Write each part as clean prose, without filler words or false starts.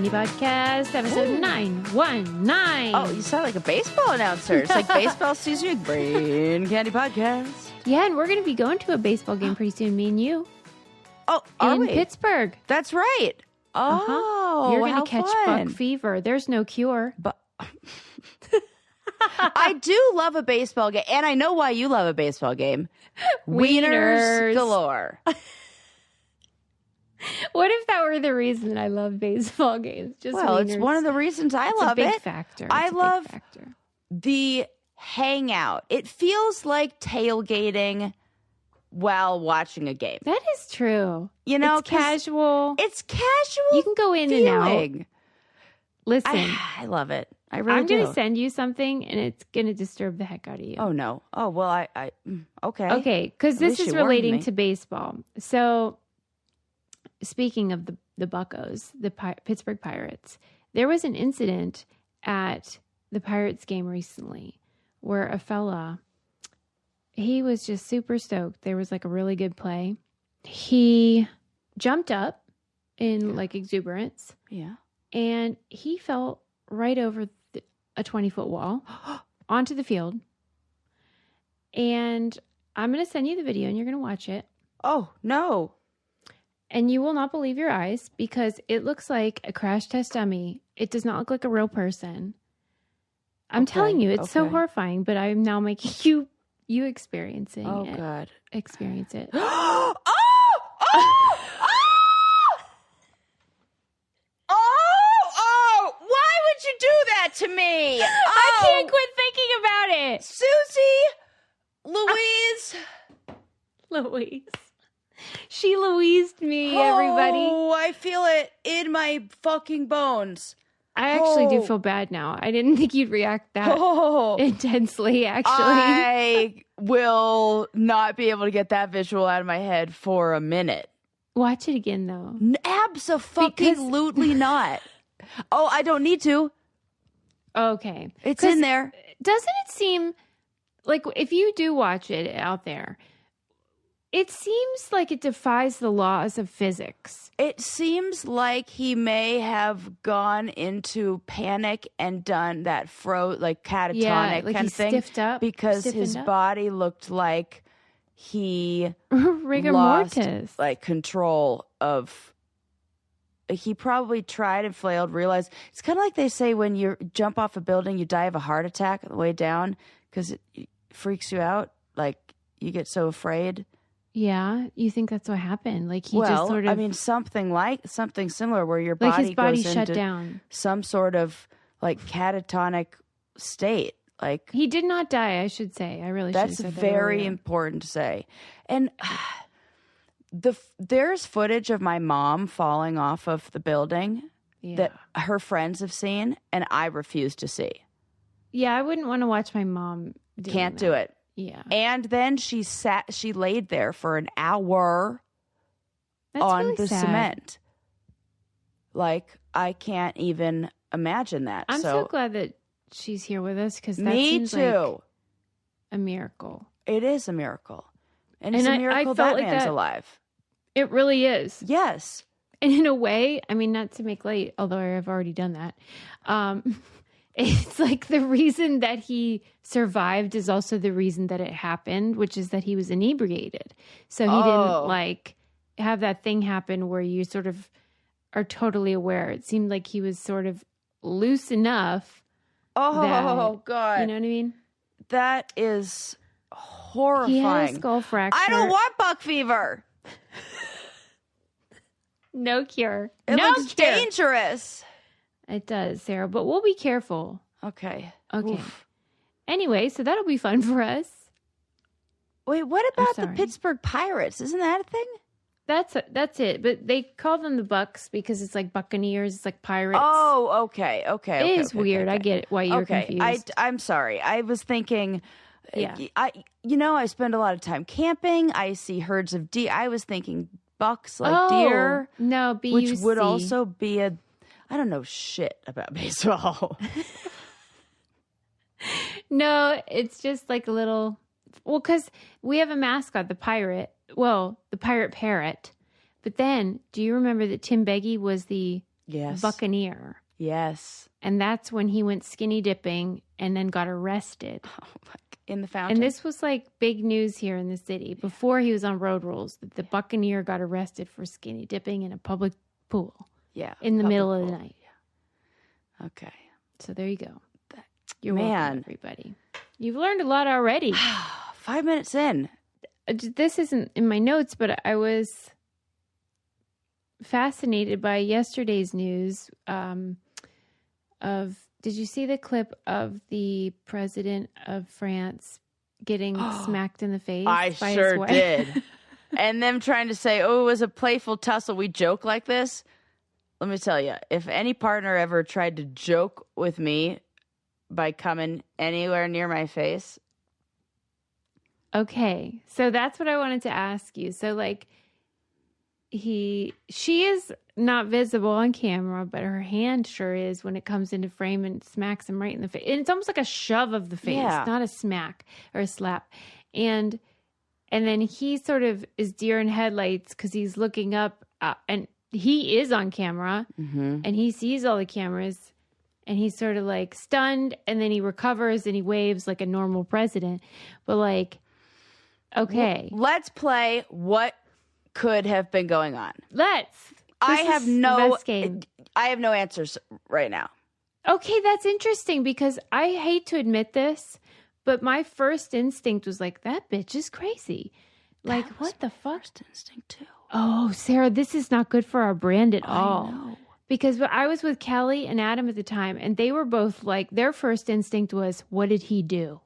Candy Podcast, episode 919. Oh, you sound like a baseball announcer. It's like baseball season, Brain Candy Podcast. Yeah, and we're going to be going to a baseball game pretty soon, me and you. Oh, are we? Pittsburgh. That's right. Oh, You're going to catch fun. Buc Fever. There's no cure. But I do love a baseball game, and I know why you love a baseball game. Wieners galore. What if that were the reason I love baseball games? Just well, wieners. it's one of the reasons I love it. It's a big factor. I love the hangout. It feels like tailgating while watching a game. That is true. You know, it's casual. It's casual. You can go in feeling. and out. Listen, I love it. I really I'm do. going to send you something, and it's going to disturb the heck out of you. Oh, no. Oh, well, okay. Okay, because this is relating to baseball. So, speaking of the Buccos, the Pittsburgh Pirates, there was an incident at the Pirates game recently where a fella, he was just super stoked. There was like a really good play. He jumped up in like exuberance. Yeah. And he fell right over a 20-foot wall onto the field. And I'm going to send you the video and you're going to watch it. Oh, no. And you will not believe your eyes because it looks like a crash test dummy. It does not look like a real person. I'm telling you, it's so horrifying, but I'm now making you experiencing it. Oh, God. Experience it. Why would you do that to me? I can't quit thinking about it. Susie, Louise. She Louised me, everybody. Oh, I feel it in my fucking bones. I actually do feel bad now. I didn't think you'd react that intensely, actually. I will not be able to get that visual out of my head for a minute. Watch it again, though. Abso-fucking-lutely not. Oh, I don't need to. Okay. It's in there. Doesn't it seem like if you do watch it out there, it seems like it defies the laws of physics. It seems like he may have gone into panic and done that catatonic like kind of thing. Stiffed up. Because his body looked like he rigor lost mortis. Control of. He probably tried and flailed, realized. It's kind of like they say when you jump off a building, you die of a heart attack on the way down because it freaks you out. Like you get so afraid. Yeah, you think that's what happened? Like he just sort of. I mean, something similar where your body his body goes shut into down. Some sort of catatonic state. Like he did not die. I should say. I really. That's very important to say. And there's footage of my mom falling off of the building that her friends have seen, and I refuse to see. Yeah, I wouldn't want to watch my mom. Can't do it. Yeah. And then she laid there for an hour on really the sad. cement. Like, I can't even imagine that. I'm so glad that she's here with us because that seems like a miracle. It is a miracle. And it's a miracle that man's alive. It really is. Yes. And in a way, I mean, not to make light, although I've already done that. It's like the reason that he survived is also the reason that it happened, which is that he was inebriated. So he didn't have that thing happen where you sort of are totally aware. It seemed like he was sort of loose enough. Oh, God. You know what I mean? That is horrifying. He had a skull fracture. I don't want Buc Fever. No cure. It looks dangerous. It does, Sarah, but we'll be careful. Okay. Oof. Anyway, so that'll be fun for us. Wait, what about the Pittsburgh Pirates? Isn't that a thing? That's it. But they call them the Bucs because it's like Buccaneers. It's like pirates. Oh, okay. It is weird. I get it. Why you're confused. I'm sorry. I was thinking. Yeah. I spend a lot of time camping. I see herds of deer. I was thinking bucks like deer. No, which would also be a. I don't know shit about baseball. No, it's just like a little. Well, because we have a mascot, the pirate. Well, the pirate parrot. But then, do you remember that Tim Beggy was the buccaneer. Yes. And that's when he went skinny dipping and then got arrested. Oh, in the fountain. And this was like big news here in the city before he was on Road Rules. That the buccaneer got arrested for skinny dipping in a public pool. Yeah. In the middle of the night. Yeah. Okay. So there you go. You're welcome, everybody. You've learned a lot already. 5 minutes in. This isn't in my notes, but I was fascinated by yesterday's news did you see the clip of the president of France getting smacked in the face? I by sure his wife? did. And them trying to say, it was a playful tussle. We joke like this. Let me tell you, if any partner ever tried to joke with me by coming anywhere near my face. Okay. So that's what I wanted to ask you. So like she is not visible on camera, but her hand sure is when it comes into frame and smacks him right in the face. And it's almost like a shove of the face, not a smack or a slap. And then he sort of is deer in headlights because he's looking up and he is on camera and he sees all the cameras and he's sort of like stunned and then he recovers and he waves like a normal president. But like, okay. Let's play what could have been going on. I have no answers right now. Okay, that's interesting because I hate to admit this, but my first instinct was like, that bitch is crazy. Like, what the fuck? First instinct too. Oh, Sarah, this is not good for our brand at all. I know. Because I was with Kelly and Adam at the time, and they were both like, their first instinct was, what did he do?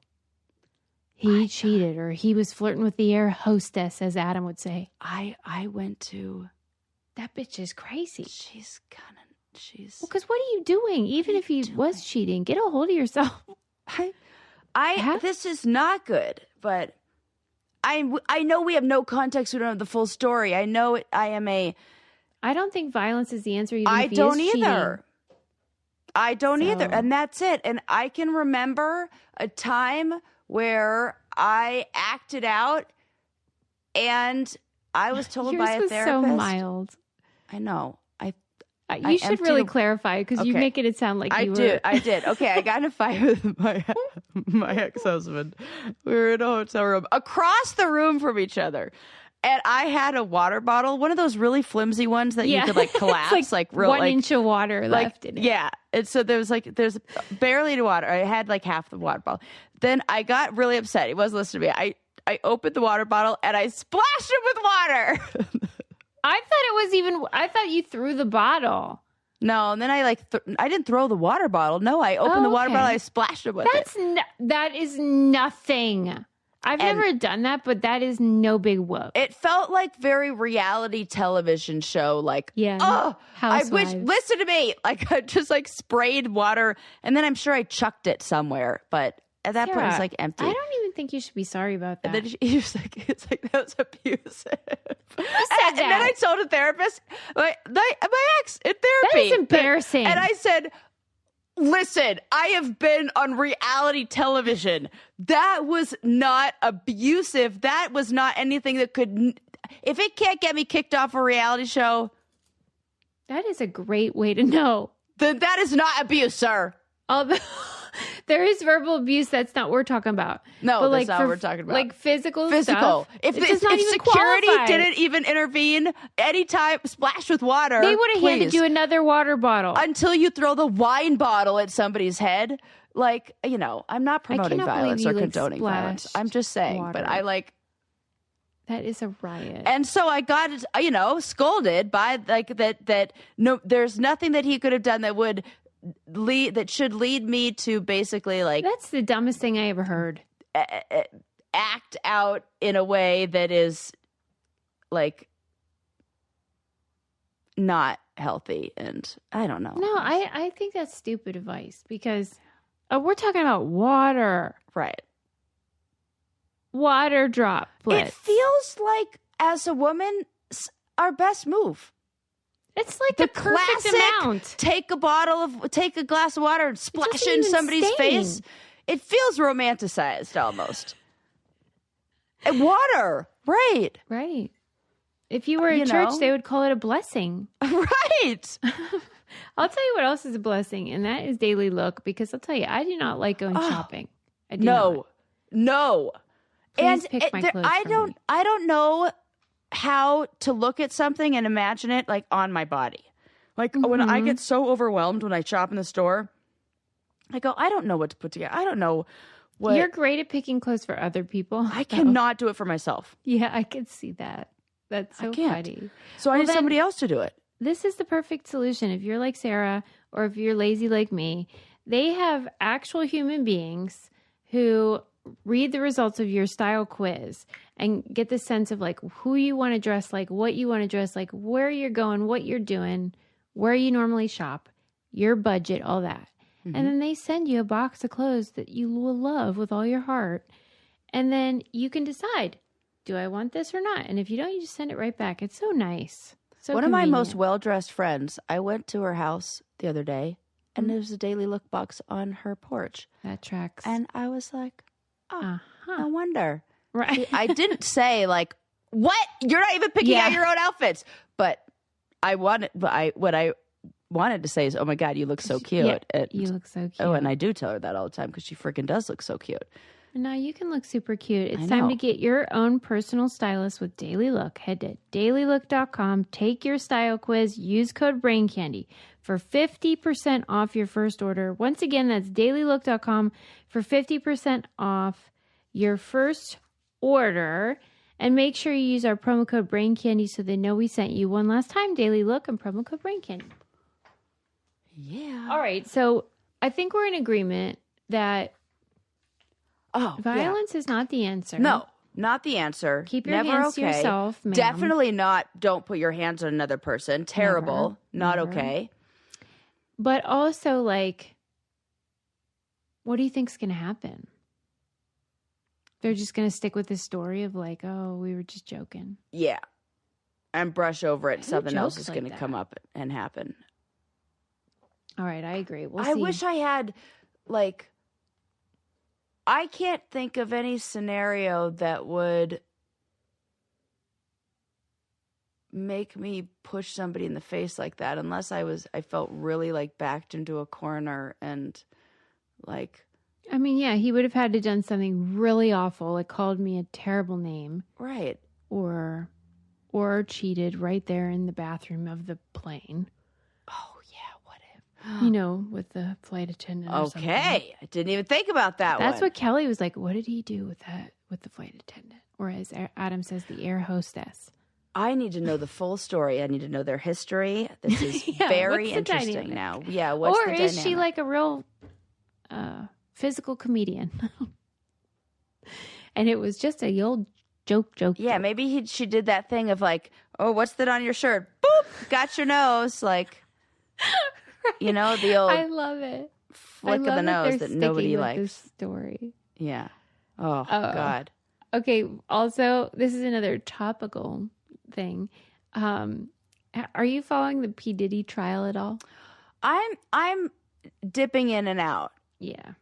He cheated, or he was flirting with the air hostess, as Adam would say. I went to... That bitch is crazy. She's... Well, because what are you doing? Even if he was cheating, get a hold of yourself. This is not good, but I know we have no context. We don't have the full story. I know I don't think violence is the answer. Even I if he don't is either. Cheating. I don't either. And that's it. And I can remember a time where I acted out and I was told by a therapist. Yours was so mild. I know. You should really clarify because you make it sound like you were. I did. Okay, I got in a fight with my ex-husband. We were in a hotel room across the room from each other. And I had a water bottle, one of those really flimsy ones that you could like collapse, like real, 1 inch of water left in it. Yeah. And so there's barely any water. I had like half the water bottle. Then I got really upset. He wasn't listening to me. I opened the water bottle and I splashed him with water. I thought you threw the bottle. No, and then I didn't throw the water bottle. No, I opened the water bottle. I splashed him with it. That is nothing. I've never done that, but that is no big whoop. It felt like very reality television show. Like, I wish, listen to me. Like, I just like sprayed water and then I'm sure I chucked it somewhere. But at that point, it's like empty. I don't even think you should be sorry about that. And then it's like, that was abusive. And then I told a therapist, my ex in therapy. That is embarrassing. And I said, listen, I have been on reality television. That was not abusive. That was not anything that could, if it can't get me kicked off a reality show. That is a great way to know. Then that is not abuse, sir. Although there is verbal abuse, that's not what we're talking about. No, but that's not what we're talking about. Like physical stuff. If security didn't even intervene, anytime splashed with water, they would have handed you another water bottle. Until you throw the wine bottle at somebody's head. Like, I'm not promoting violence or condoning violence. I'm just saying. Water. But that is a riot. And so I got, scolded by that. No, there's nothing that he could have done that should lead me to basically that's the dumbest thing I ever heard. Act out in a way that is not healthy, and I don't know. No, I think that's stupid advice because we're talking about water, right? Water droplets. It feels like as a woman, our best move. It's like the perfect amount. Take a glass of water and splash it in somebody's face. It feels romanticized almost. And water, right? Right. If you were in church, they would call it a blessing. Right. I'll tell you what else is a blessing, and that is Daily Look, because I'll tell you, I do not like going shopping. I do not. No. Please pick my clothes I for me. don't know how to look at something and imagine it like on my body. Like when I get so overwhelmed when I shop in the store, I go, I don't know what to put together. I don't know what. You're great at picking clothes for other people. I cannot do it for myself. Yeah, I could see that. That's so funny. So I need somebody else to do it. This is the perfect solution. If you're like Sarah or if you're lazy like me, they have actual human beings who read the results of your style quiz and get the sense of like who you want to dress like, what you want to dress like, where you're going, what you're doing, where you normally shop, your budget, all that. And then they send you a box of clothes that you will love with all your heart. And then you can decide, do I want this or not? And if you don't, you just send it right back. It's so nice. So One convenient. of my most well-dressed friends, I went to her house the other day, and there was a Daily Look box on her porch. That tracks. And I was like, no wonder. Right. See, I didn't say like, what? You're not even picking out your own outfits. But what I wanted to say is, oh my God, you look so cute. Yeah, you look so cute. Oh, and I do tell her that all the time because she freaking does look so cute. No, you can look super cute. It's time to get your own personal stylist with Daily Look. Head to dailylook.com, take your style quiz, use code BRAINCANDY for 50% off your first order. Once again, that's dailylook.com for 50% off your first order. And make sure you use our promo code BRAINCANDY so they know we sent you. One last time, Daily Look and promo code BRAINCANDY. Yeah. All right. So I think we're in agreement that violence is not the answer. No, not the answer. Keep your Never hands to okay. yourself, ma'am. Definitely not. Don't put your hands on another person. Terrible. Not okay. But also, like, what do you think's going to happen? They're just going to stick with this story of like, oh, we were just joking. Yeah. And brush over it. Who Something else jokes is like going to that? come up and happen. All right, I agree. We'll I see. wish I had, like, I can't think of any scenario that would make me push somebody in the face like that unless I felt really like backed into a corner and like. I mean, yeah, he would have had to done something really awful, like called me a terrible name. Right. Or cheated right there in the bathroom of the plane. Oh, yeah, what if? You know, with the flight attendant or something. Okay. I didn't even think about that That's one. what Kelly was like, what did he do with the flight attendant? Or as Adam says, the air hostess. I need to know the full story. I need to know their history. This is very interesting dynamic? now. Yeah, what's the Or dynamic? is she like a real physical comedian? And it was just a old joke. Yeah, maybe she did that thing of like, oh, what's that on your shirt? Boop, got your nose. Like, you know, the old I love it. flick of the nose that nobody with likes. This story. Yeah. Oh, God. Okay. Also, this is another topical thing. Are you following the P Diddy trial at all? I'm dipping in and out. Yeah,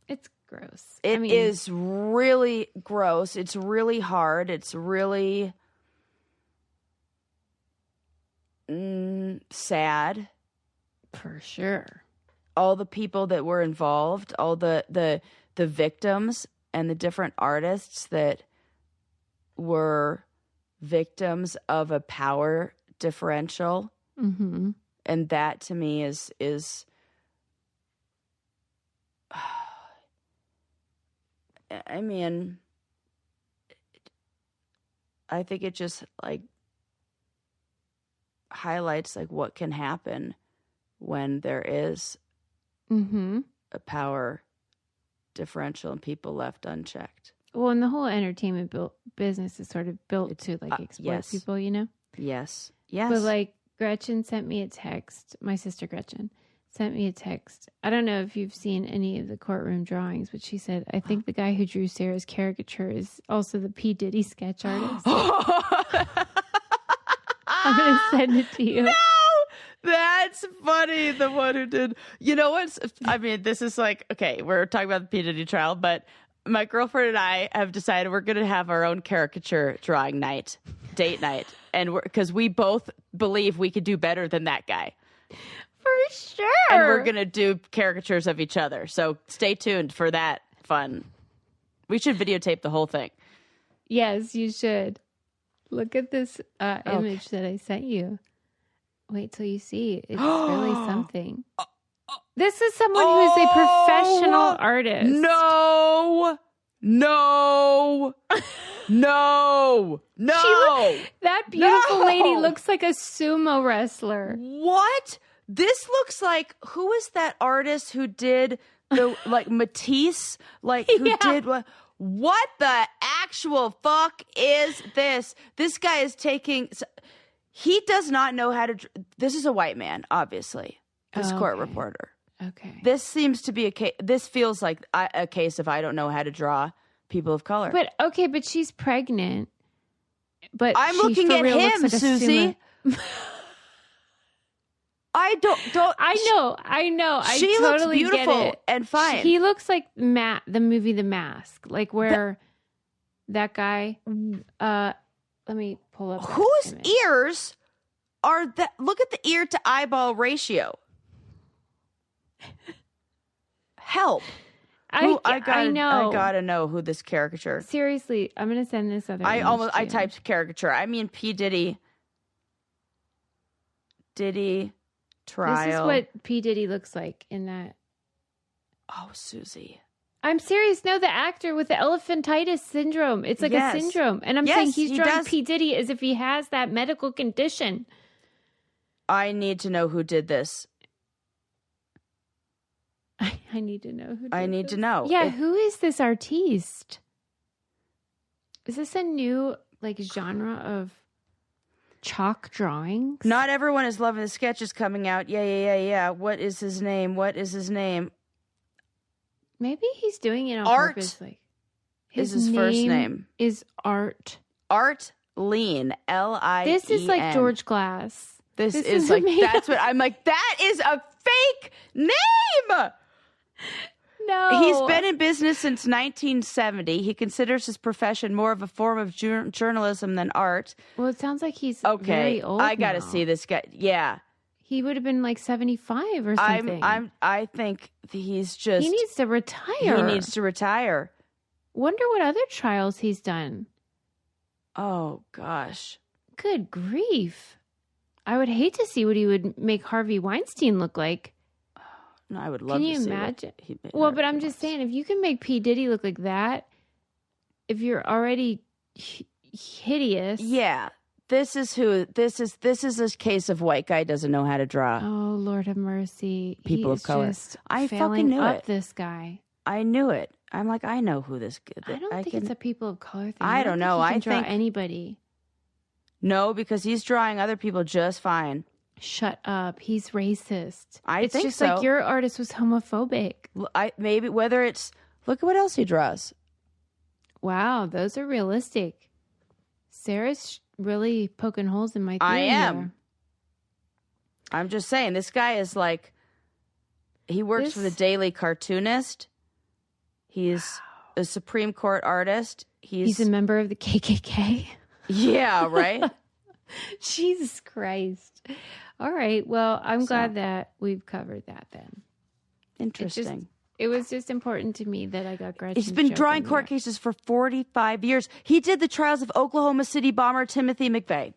it's gross. It is really gross. It's really hard. It's really sad. For sure. All the people that were involved, all the victims and the different artists that were victims of a power differential. Mm-hmm. And that to me is I mean, I think it just like highlights like what can happen when there is a power differential and people left unchecked. Well, and the whole entertainment business is sort of built to like exploit people, you know? Yes. But like Gretchen sent me a text. My sister Gretchen sent me a text. I don't know if you've seen any of the courtroom drawings, but she said, I think the guy who drew Sarah's caricature is also the P Diddy sketch artist. I'm going to send it to you. No! That's funny. The one who did. You know what's, I mean, this is like, okay, we're talking about the P Diddy trial, but my girlfriend and I have decided we're going to have our own caricature drawing night, date night. And because we both believe we could do better than that guy. For sure. And we're going to do caricatures of each other. So stay tuned for that fun. We should videotape the whole thing. Yes, you should. Look at this image that I sent you. Wait till you see. It's really something. This is someone who is a professional artist. No. That beautiful lady looks like a sumo wrestler. What? This looks like, who is that artist who did the, like, Matisse? Like, who did what the actual fuck is this? This guy is taking, he does not know how to, this is a white man, obviously. This court reporter. Okay. This seems to be this feels like a case of I don't know how to draw people of color. But she's pregnant. But I'm looking at him, like Susie. I don't. I know. She I totally looks beautiful get it. and fine. He looks like the movie The Mask, like where that guy. Let me pull up. Whose ears are that? Look at the ear to eyeball ratio. Help. I know. I gotta know who this caricature. Seriously, I'm gonna send this other. I typed caricature. I mean P Diddy. Trial. This is what P Diddy looks like in that. Oh, Susie. I'm serious. No, the actor with the elephantitis syndrome. It's like a syndrome, and I'm saying he's drawing P Diddy as if he has that medical condition. I need to know who did this. I need to know who. I need to know. Yeah, who is this artiste? Is this a new genre of chalk drawings? Not everyone is loving the sketches coming out. Yeah. What is his name? Maybe he's doing it on purpose. His first name is Art. Art Lean. L-I-E-N. This is like George Glass. This is like amazing. That's what I'm like. That is a fake name. No. He's been in business since 1970. He considers his profession more of a form of journalism than art. Well, it sounds like he's very old. I got to see this guy. Yeah. He would have been like 75 or something. I think he's just... He needs to retire. Wonder what other trials he's done. Oh, gosh. Good grief. I would hate to see what he would make Harvey Weinstein look like. No, I would love to see. Can you imagine? But I'm just saying, if you can make P. Diddy look like that, if you're already hideous. Yeah. This is a case of white guy doesn't know how to draw. Oh, Lord have mercy. People of color. I fucking knew it. This guy. I knew it. I'm like, I know who this. I don't think it's a people of color thing. I don't know. I draw anybody. No, because he's drawing other people just fine. Shut up. He's racist. It's think just so. Like your artist was homophobic. Maybe whether it's look at what else he draws. Wow, those are realistic. Sarah's really poking holes in my theory. I am. Here. I'm just saying, this guy is like, he works for the Daily Cartoonist. He's a Supreme Court artist. He's a member of the KKK. Yeah, right? Jesus Christ. All right. Well, I'm glad that we've covered that then. Interesting. It was just important to me that I got Gretchen. He's been drawing court cases for 45 years. He did the trials of Oklahoma City bomber Timothy McVeigh.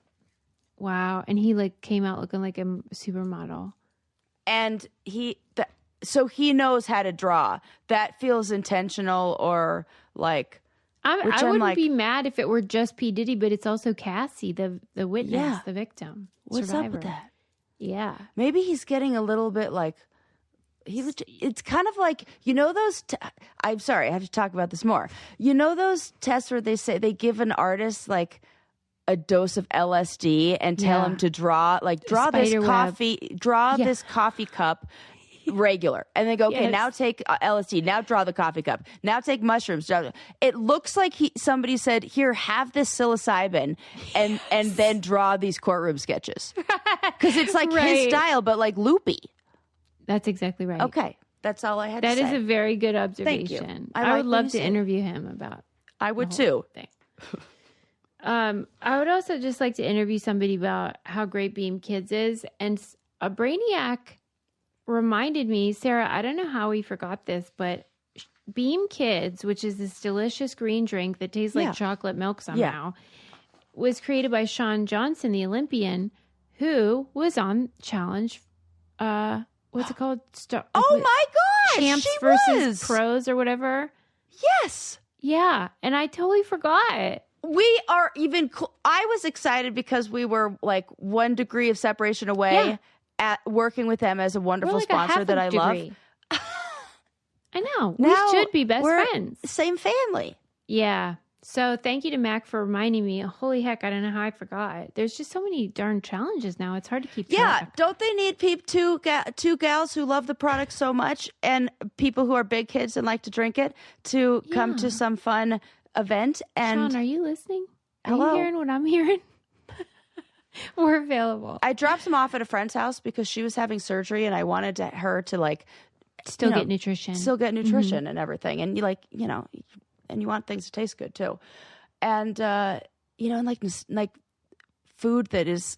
Wow. And he came out looking like a supermodel. And so he knows how to draw. That feels intentional or like... I wouldn't be mad if it were just P. Diddy, but it's also Cassie, the witness, the victim. What's survivor. up with that? Yeah. Maybe he's getting a little bit like... It's kind of like, those... I'm sorry, I have to talk about this more. Those tests where they say they give an artist like a dose of LSD and tell him to draw this coffee cup regular. And they go, okay, now take LSD. Now draw the coffee cup. Now take mushrooms. It looks like somebody said, here, have this psilocybin and then draw these courtroom sketches. Because it's like his style, but like loopy. That's exactly right. Okay. That's all I had to say. That is a very good observation. Thank you. I would love to interview him about I would too. I would also just like to interview somebody about how great Beam Kids is. And a Brainiac reminded me, Sarah, I don't know how we forgot this, but Beam Kids, which is this delicious green drink that tastes like chocolate milk somehow, was created by Shawn Johnson, the Olympian, who was on Challenge. What's it called? Oh my gosh! Champs versus Pros or whatever. Yes. Yeah, and I totally forgot. We are even. I was excited because we were like 1 degree of separation away at working with them as a wonderful sponsor that I love. I know. Now we should be best friends. Same family. Yeah. So thank you to Mac for reminding me. Holy heck, I don't know how I forgot. There's just so many darn challenges now. It's hard to keep track. Yeah. Don't they need two gals who love the product so much and people who are big kids and like to drink it to come to some fun event? And Sean, are you listening? Hello? Are you hearing what I'm hearing? We're available. I dropped them off at a friend's house because she was having surgery and I wanted her to like Still get nutrition. And everything. And and you want things to taste good too. And, and like food that is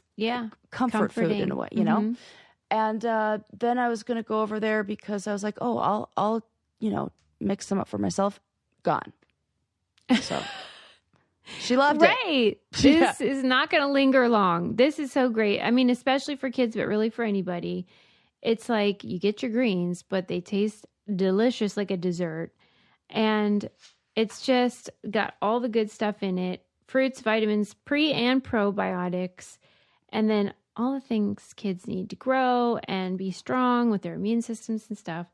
comfort food in a way, you know? And then I was going to go over there because I was like, oh, I'll mix them up for myself. Gone. So she loved it. Right. This is not going to linger long. This is so great. I mean, especially for kids, but really for anybody. It's like you get your greens, but they taste delicious like a dessert. And it's just got all the good stuff in it. Fruits, vitamins, pre and probiotics. And then all the things kids need to grow and be strong with their immune systems and stuff.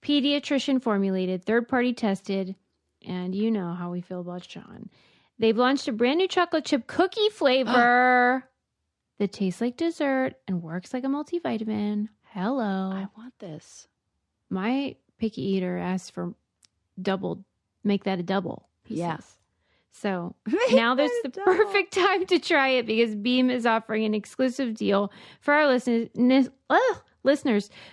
Pediatrician formulated, third-party tested. And you know how we feel about Sean. They've launched a brand new chocolate chip cookie flavor that tastes like dessert and works like a multivitamin. Hello. I want this. My picky eater asked for make that a double pieces. Yes. So now there's the perfect time to try it because Beam is offering an exclusive deal for our listeners.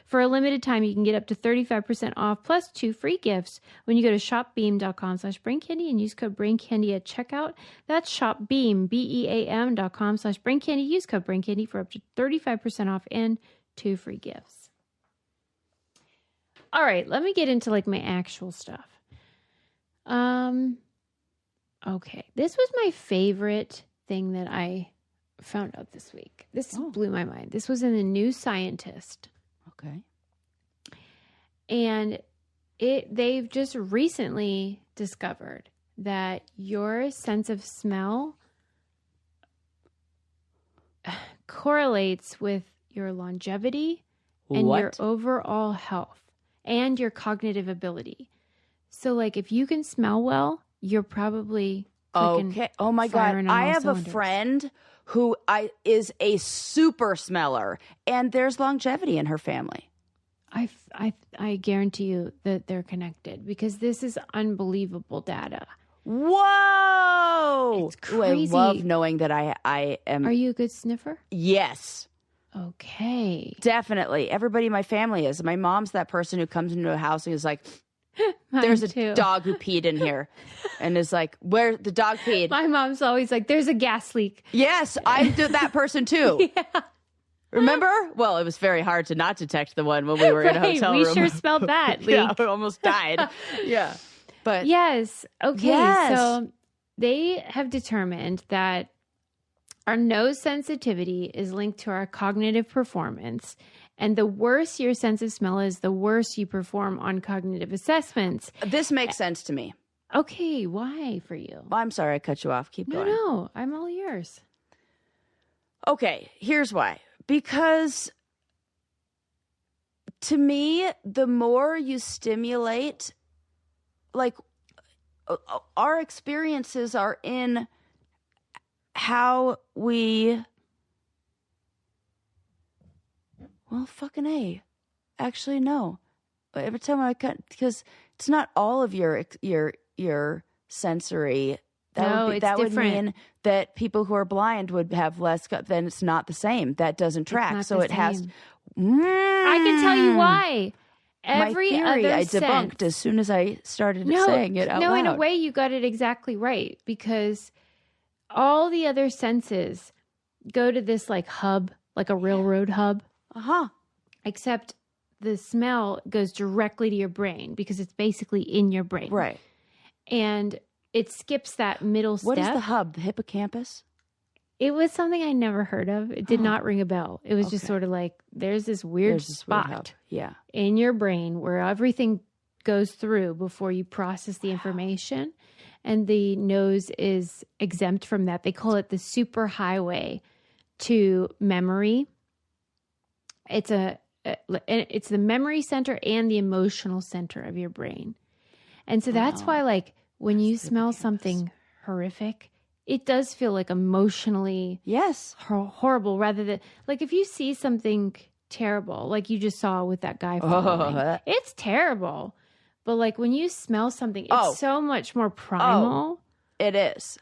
For a limited time, you can get up to 35% off plus 2 free gifts when you go to shopbeam.com/braincandy and use code braincandy at checkout. That's shopbeam, BEAM.com/braincandy. Use code braincandy for up to 35% off and 2 free gifts. All right, let me get into like my actual stuff. Okay, this was my favorite thing that I found out this week. This blew my mind. This was in the New Scientist. Okay. And they've just recently discovered that your sense of smell correlates with your longevity and your overall health and your cognitive ability. So, like, if you can smell well, you're probably okay. Oh my God. I have a friend who is a super smeller, and there's longevity in her family. I guarantee you that they're connected because this is unbelievable data. Whoa! It's crazy. I love knowing that I am. Are you a good sniffer? Yes. Okay. Definitely. Everybody in my family is. My mom's that person who comes into a house and is like, there's a dog who peed in here and is like, where the dog peed? My mom's always like, there's a gas leak. Yes, I did that person too. Yeah. Remember? Well, it was very hard to not detect the one when we were in a hotel room. We sure smelled that leak. Yeah, I almost died. Yeah. But yes. Okay. Yes. So they have determined that our nose sensitivity is linked to our cognitive performance. And the worse your sense of smell is, the worse you perform on cognitive assessments. This makes sense to me. Okay, why for you? I'm sorry I cut you off. Keep going. No, I'm all yours. Okay, here's why. Because to me, the more you stimulate, like our experiences are in how we... Well, fucking A. Actually, no. Every time I cut, because it's not all of your sensory. That would mean that people who are blind would have less. Then it's not the same. That doesn't track. So it has. I can tell you why. Every my theory other I debunked as soon as I started saying it out loud. No, in a way you got it exactly right because all the other senses go to this like hub, like a railroad hub. Uh-huh. Except the smell goes directly to your brain because it's basically in your brain. Right. And it skips that middle step. What is the hub? The hippocampus? It was something I never heard of. It did not ring a bell. It was just sort of like, there's this weird spot in your brain where everything goes through before you process the information. And the nose is exempt from that. They call it the superhighway to memory. It's it's the memory center and the emotional center of your brain. And so that's why, like, when you smell something horrific, it does feel like emotionally horrible rather than, like, if you see something terrible, like you just saw with that guy falling, it's terrible. But like when you smell something, it's so much more primal. It is.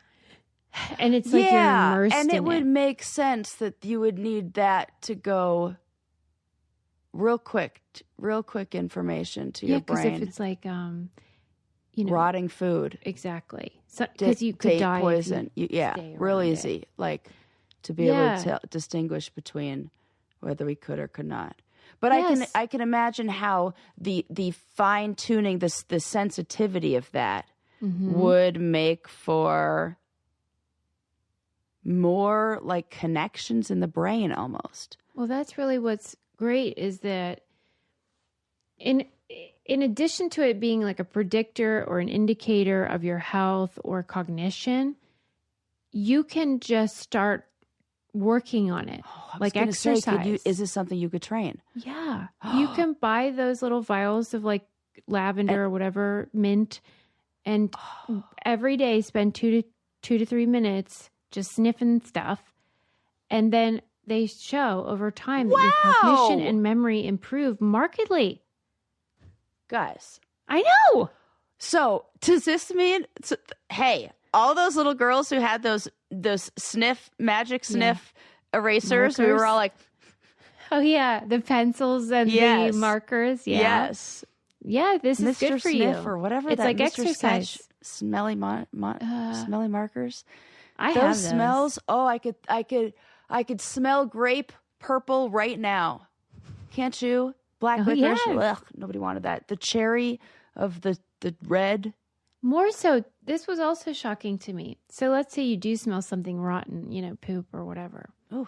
And it's like you're immersed in it. And it would make sense that you would need that to go real quick information to your brain. Yeah, because if it's like, rotting food. Exactly. Because you could die. Poison. Real easy. Like to be able to distinguish between whether we could or could not. But I can imagine how the fine tuning, the sensitivity of that would make for more like connections in the brain almost. Well, that's really what's great is that in addition to it being like a predictor or an indicator of your health or cognition, you can just start working on it, like exercise. Is this something you could train? Yeah. You can buy those little vials of like lavender or whatever, mint, and every day spend 2 to 3 minutes just sniffing stuff. And then they show over time that your cognition and memory improve markedly. Guys. I know. So does this mean, hey, all those little girls who had those magic sniff erasers, we were all like, oh yeah, the pencils and the markers. Yeah. Yes. Yeah, this is good for you. Or whatever. It's that like Mr. exercise. Sketch, smelly markers. I those have those smells. Oh, I could smell grape purple right now. Can't you? Black licorice. Yeah. Ugh, nobody wanted that. The cherry of the red. More so, this was also shocking to me. So let's say you do smell something rotten, poop or whatever. Oh.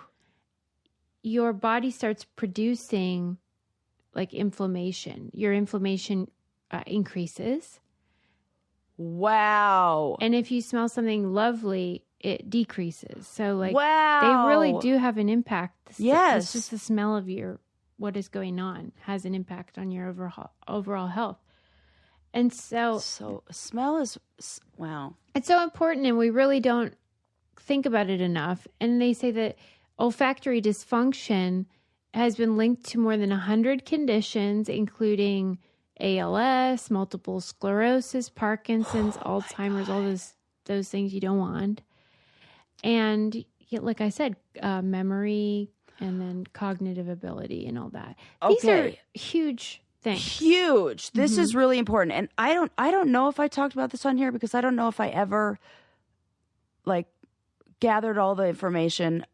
Your body starts producing like inflammation. Your inflammation increases. Wow. And if you smell something lovely, it decreases. So like they really do have an impact. Yes. It's just the smell of what is going on has an impact on your overall health. And so smell is, wow. It's so important, and we really don't think about it enough. And they say that olfactory dysfunction has been linked to more than 100 conditions, including ALS, multiple sclerosis, Parkinson's, Alzheimer's, all those things you don't want. And like I said, memory and then cognitive ability and all that. These are huge things. Huge. This is really important. And I don't know if I talked about this on here because I don't know if I ever like gathered all the information,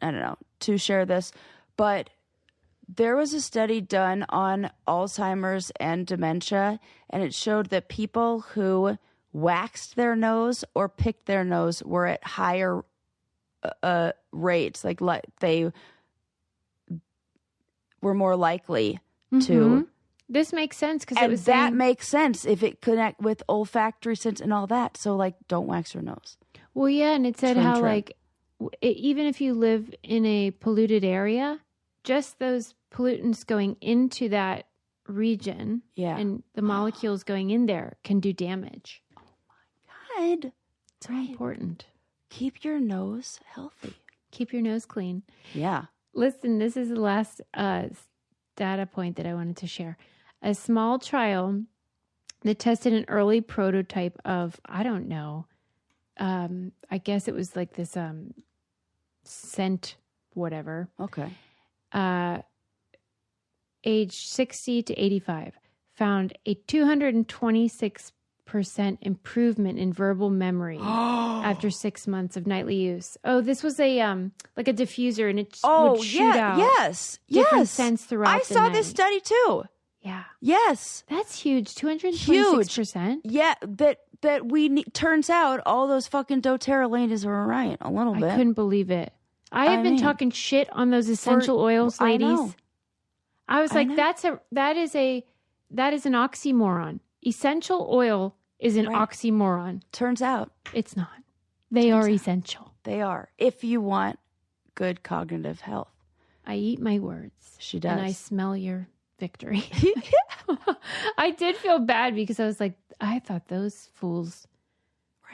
I don't know, to share this. But there was a study done on Alzheimer's and dementia, and it showed that people who waxed their nose or picked their nose were at higher rates. Like they were more likely to. This makes sense because that makes sense if it connect with olfactory sense and all that. So like, don't wax your nose. Well, yeah, and it said like even if you live in a polluted area, just those pollutants going into that region and the molecules going in there can do damage. Oh my God. So important. Keep your nose healthy. Keep your nose clean. Yeah. Listen, this is the last data point that I wanted to share. A small trial that tested an early prototype of, I don't know, I guess it was like this scent whatever. Okay. Age 60 to 85 found a 226% improvement in verbal memory after 6 months of nightly use. Oh, this was a like a diffuser, and it would shoot out different scents throughout the night. I saw this study too. Yeah. Yes. That's huge. 226%. Yeah, that turns out all those fucking doTERRA ladies were right a little bit. I couldn't believe it. I have been talking shit on those essential oils, ladies. I was like, that is an oxymoron. Essential oil is an oxymoron. Turns out it's not. They are essential. They are. If you want good cognitive health. I eat my words. She does. And I smell your victory. I did feel bad because I was like, I thought those fools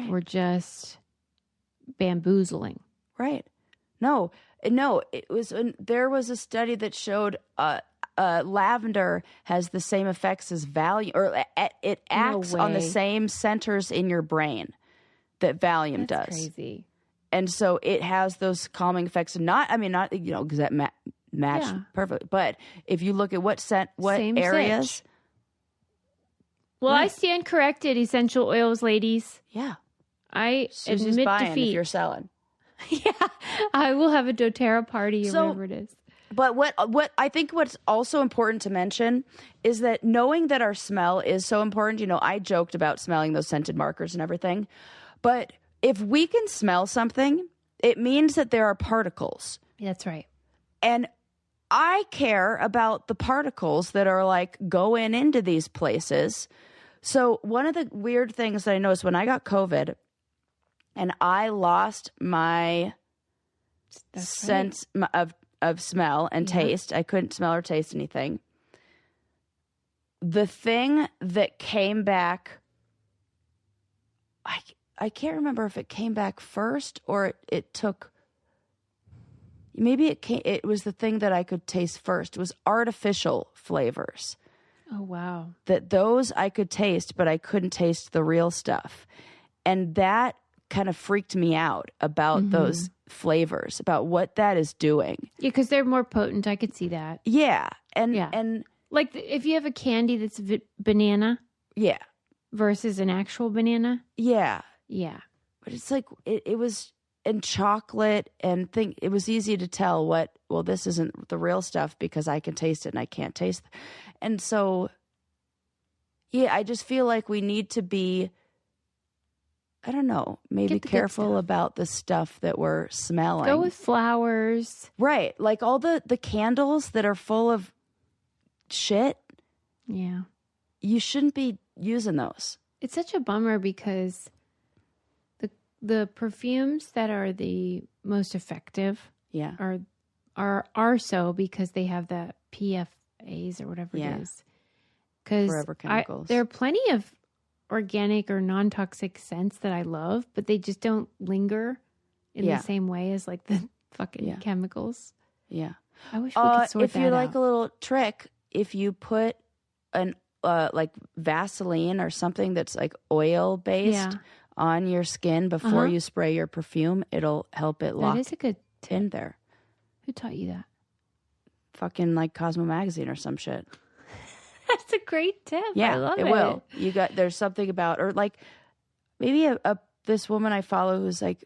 were just bamboozling. Right. No, it was, there was a study that showed lavender has the same effects as Valium, or it acts on the same centers in your brain that Valium does. Crazy. And so it has those calming effects. Not because that match perfectly. But if you look at what same areas. Sitch. Well, I stand corrected, essential oils, ladies. Yeah. I Susie's admit buying defeat. If you're selling. Yeah. I will have a doTERRA party or whatever it is. But what I think what's also important to mention is that knowing that our smell is so important. I joked about smelling those scented markers and everything. But if we can smell something, it means that there are particles. That's right. And I care about the particles that are like going into these places. So one of the weird things that I noticed when I got COVID and I lost my sense of smell and taste. I couldn't smell or taste anything. The thing that came back, I can't remember if it came back first or it took... Maybe it was the thing that I could taste first. It was artificial flavors. Oh, wow. Those I could taste, but I couldn't taste the real stuff. And that kind of freaked me out about those flavors, about what that is doing. Yeah, because they're more potent. I could see that. Yeah. And like if you have a candy that's banana. Yeah. Versus an actual banana. Yeah. Yeah. But it's like, it was... and chocolate and it was easy to tell this isn't the real stuff because I can taste it and I can't taste it. And so, yeah, I just feel like we need to be, I don't know, maybe careful about the stuff that we're smelling. Go with flowers. Right. Like all the candles that are full of shit. Yeah. You shouldn't be using those. It's such a bummer because the perfumes that are the most effective are so because they have the PFAs or whatever it is. Because forever chemicals. There are plenty of organic or non-toxic scents that I love, but they just don't linger in the same way as like the fucking chemicals. Yeah. I wish we could sort if that you like out. a little trick, if you put an like Vaseline or something that's like oil based on your skin before you spray your perfume, it'll help it lock that is a good tip. in there. Who taught you that? Fucking like Cosmo Magazine or some shit. That's a great tip. Yeah, I love it. Will. There's something about, or like maybe this woman I follow who's like,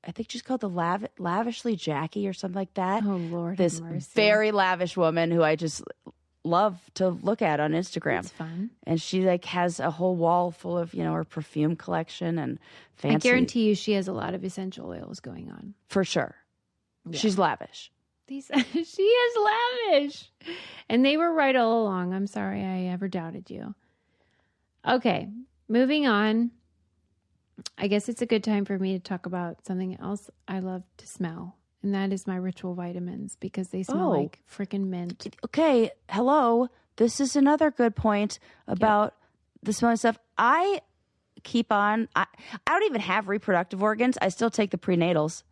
I think she's called the Lavishly Jackie or something like that. Oh, Lord. This very lavish woman who I just love to look at on Instagram. It's fun. And she like has a whole wall full of, her perfume collection and fancy. I guarantee you she has a lot of essential oils going on. For sure. Yeah. She's lavish. She is lavish. And they were right all along. I'm sorry I ever doubted you. Okay, moving on. I guess it's a good time for me to talk about something else I love to smell. And that is my ritual vitamins because they smell like freaking mint. Okay, hello. This is another good point about the smelling stuff. I keep on. I don't even have reproductive organs. I still take the prenatals.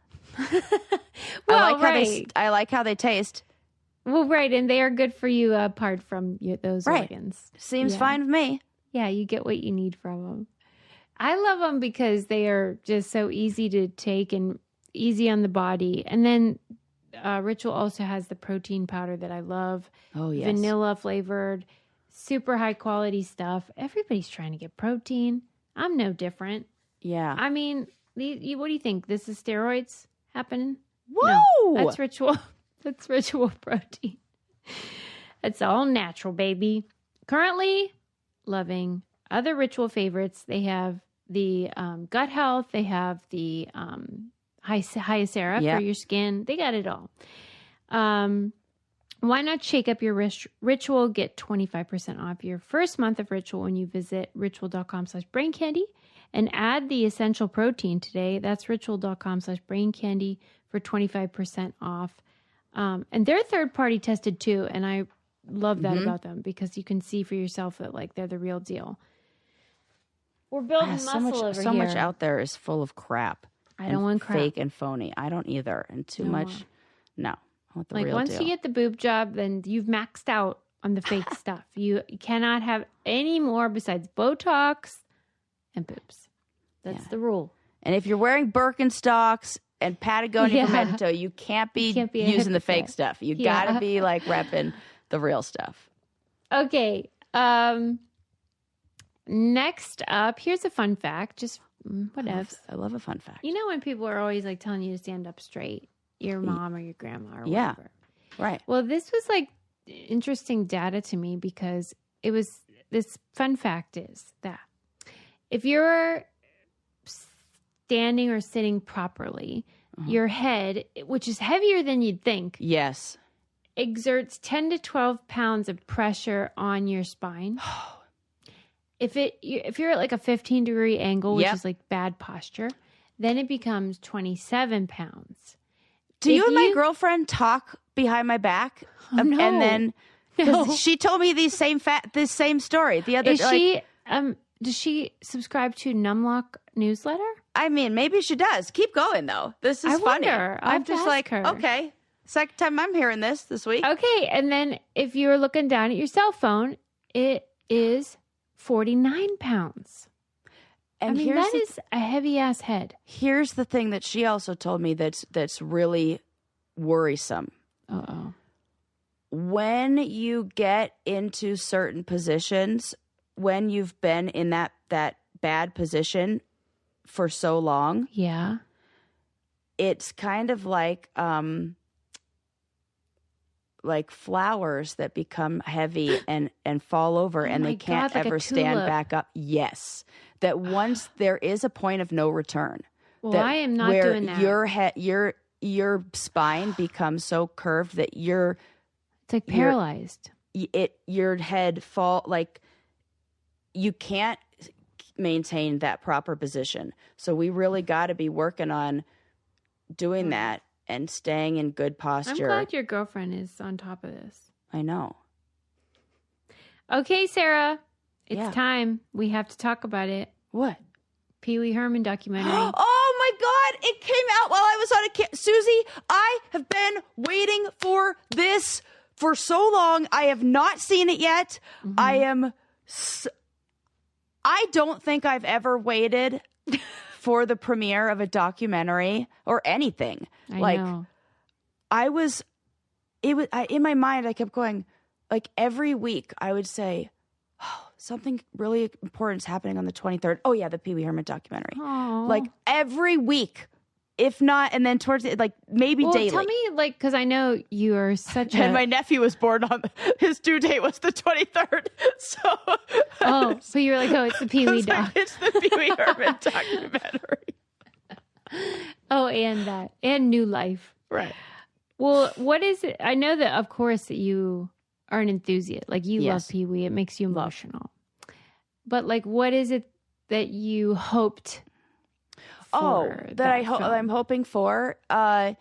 Well, I like how they taste. Well, right, and they are good for you apart from those organs. Seems fine with me. Yeah, you get what you need from them. I love them because they are just so easy to take and easy on the body. And then Ritual also has the protein powder that I love. Oh, yes. Vanilla flavored. super high quality stuff. Everybody's trying to get protein. I'm no different. Yeah. I mean, what do you think? This is steroids happening? Whoa! No, that's ritual. That's ritual protein. It's all natural, baby. Currently loving other ritual favorites. They have the gut health. They have the Hyacera for your skin. They got it all. Why not shake up your ritual? Get 25% off your first month of Ritual when you visit ritual.com/braincandy and add the essential protein today. That's ritual.com/braincandy for 25% off. And they're third-party tested too, and I love that about them because you can see for yourself that like they're the real deal. We're building muscle over here. So much out there is full of crap. I don't want crap. Fake and phony. I don't either. And too much. No. I want the real deal. Once you get the boob job, then you've maxed out on the fake stuff. You cannot have any more besides Botox and boobs. That's the rule. And if you're wearing Birkenstocks and Patagonia from head to toe, you can't be using the fake stuff. You got to be like repping the real stuff. Okay. Next up, here's a fun fact. Just what ifs. I love a fun fact. You know when people are always like telling you to stand up straight, your mom or your grandma or whatever. Right. Well, this was like interesting data to me because it was this fun fact is that if you're standing or sitting properly, your head, which is heavier than you'd think, yes, exerts 10 to 12 pounds of pressure on your spine. If you're at like a 15-degree angle, which is like bad posture, then it becomes 27 pounds. Do you and my girlfriend talk behind my back? Oh, no. And then she told me this same story the other day. Does she subscribe to Numlock newsletter? I mean, maybe she does. Keep going though. This is funny. I'm just like, okay, second time I'm hearing this week. Okay, and then if you're looking down at your cell phone, it is 49 pounds. And that is a heavy ass head. Here's the thing that she also told me that's really worrisome. Uh-oh. When you get into certain positions, when you've been in that bad position for so long, it's kind of like flowers that become heavy and fall over and they can't ever stand back up. Yes. That once there is a point of no return. Well, I am not doing that. Your spine becomes so curved that it's like paralyzed. Your head you can't maintain that proper position. So we really got to be working on doing that and staying in good posture. I'm glad your girlfriend is on top of this. I know. Okay, Sarah, it's time. We have to talk about it. What? Pee Wee Herman documentary. Oh my God! It came out while I was on Susie, I have been waiting for this for so long. I have not seen it yet. I don't think I've ever waited for the premiere of a documentary or anything. I know. In my mind, I kept going, like every week I would say, oh, something really important is happening on the 23rd. Oh yeah, the Pee Wee Herman documentary. Aww. Like every week, if not, and then towards it, like maybe daily. Tell me, like, because I know you are such And my nephew was born on his due date was the 23rd. So you were like, oh, it's the Pee Wee doc. It's the Pee Wee Herman documentary. Oh, and that, and New Life. Right. Well, what is it? I know that, of course, that you are an enthusiast. Like, you love Pee Wee. It makes you emotional. But, like, what is it that you hoped for? I'm hoping for? I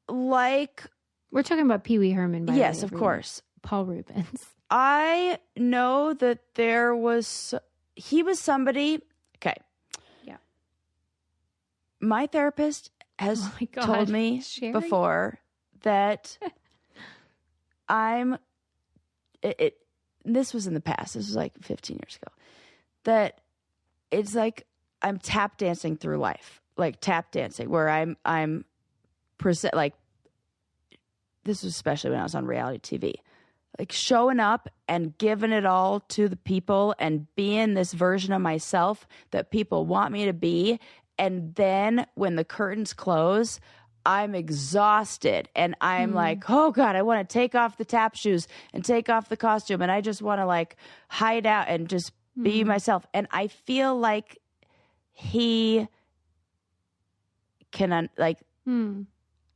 like... We're talking about Pee Wee Herman, by the way. Yes, of course. Paul Rubens. I know that he was somebody... Okay. Yeah. My therapist has told me before that this was in the past. This was like 15 years ago. That it's like I'm tap dancing through life. Like tap dancing where I'm this was especially when I was on reality TV, like showing up and giving it all to the people and being this version of myself that people want me to be. And then when the curtains close, I'm exhausted and I'm like, oh God, I want to take off the tap shoes and take off the costume. And I just want to like hide out and just be myself. And I feel like he can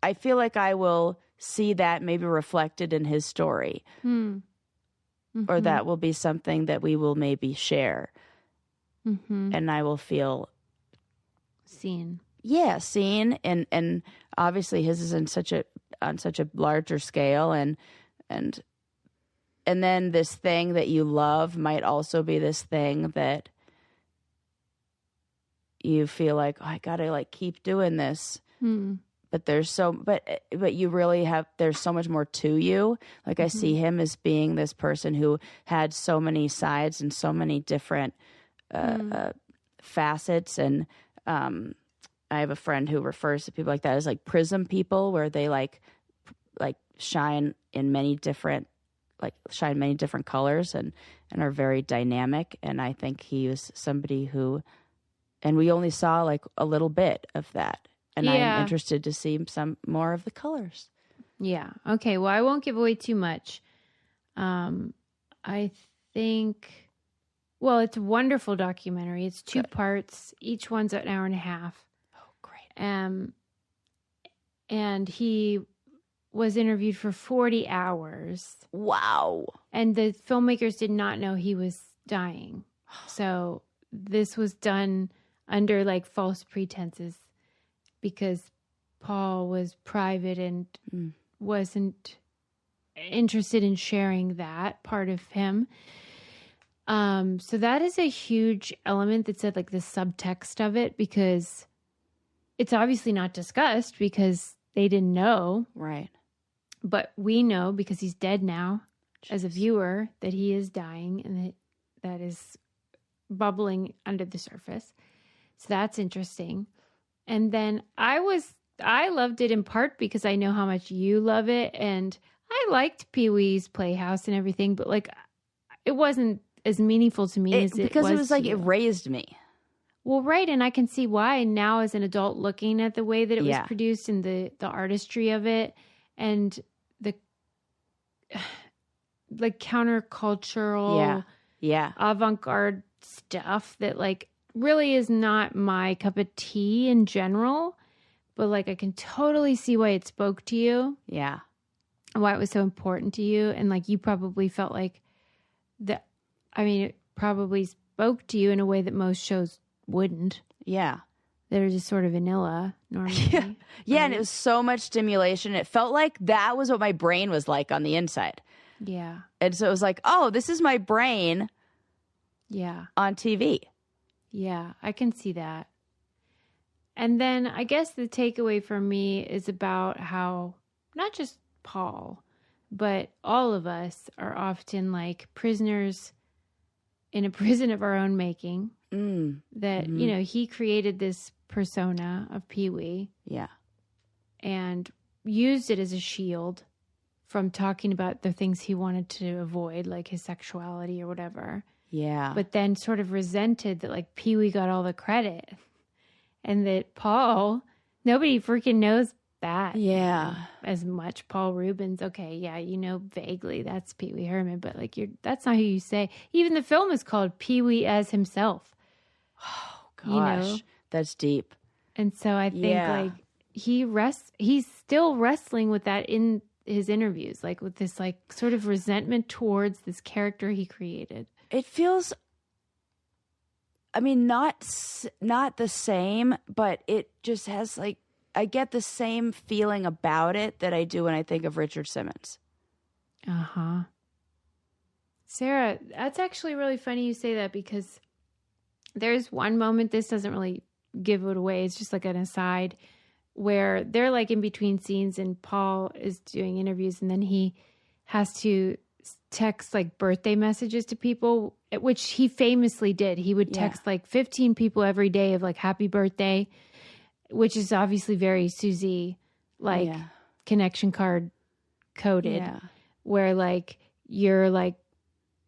I feel like I will see that maybe reflected in his story, or that will be something that we will maybe share, and I will feel seen. Yeah, seen, and obviously his is on such a larger scale, and then this thing that you love might also be this thing that you feel like, oh, I gotta like keep doing this. But but you really there's so much more to you. Like I see him as being this person who had so many sides and so many different facets. And I have a friend who refers to people like that as like prism people, where they like shine many different colors and are very dynamic. And I think he was somebody who, and we only saw like a little bit of that. And I'm interested to see some more of the colors. Yeah. Okay. Well, I won't give away too much. I think, well, it's a wonderful documentary. It's 2 parts. Each one's an hour and a half. Oh, great. And he was interviewed for 40 hours. Wow. And the filmmakers did not know he was dying. So this was done under like false pretenses, because Paul was private and wasn't interested in sharing that part of him. So that is a huge element that's at like the subtext of it, because it's obviously not discussed because they didn't know. Right. But we know, because he's dead now, as a viewer, that he is dying, and that is bubbling under the surface. So that's interesting. And then I loved it in part because I know how much you love it, and I liked Pee Wee's Playhouse and everything, but like it wasn't as meaningful to me as it was because it was like it raised me. Well, right, and I can see why now as an adult, looking at the way that it was produced and the artistry of it, and the like countercultural, avant-garde stuff that like really is not my cup of tea in general, but like I can totally see why it spoke to you. Yeah. Why it was so important to you. And like you probably felt like that, I mean, it probably spoke to you in a way that most shows wouldn't. Yeah. That are just sort of vanilla normally. Yeah. Right? Yeah, and it was so much stimulation. It felt like that was what my brain was like on the inside. Yeah. And so it was like, oh, this is my brain on TV. Yeah, I can see that. And then I guess the takeaway for me is about how not just Paul, but all of us are often like prisoners in a prison of our own making. That, you know, he created this persona of Pee Wee. Yeah. And used it as a shield from talking about the things he wanted to avoid, like his sexuality or whatever. Yeah. But then sort of resented that like Pee Wee got all the credit and that Paul, nobody freaking knows that. Yeah. As much. Paul Rubens. Okay. Yeah. You know, vaguely that's Pee Wee Herman, but like that's not who you say. Even the film is called Pee Wee as himself. Oh gosh. You know? That's deep. And so I think like he's still wrestling with that in his interviews, like with this like sort of resentment towards this character he created. It feels, I mean, not the same, but it just has like, I get the same feeling about it that I do when I think of Richard Simmons. Uh-huh. Sarah, that's actually really funny you say that, because there's one moment, this doesn't really give it away, it's just like an aside, where they're like in between scenes and Paul is doing interviews and then he has to text like birthday messages to people, which he famously did. He would text like 15 people every day of like happy birthday, which is obviously very Susie like connection card coded, where like you're like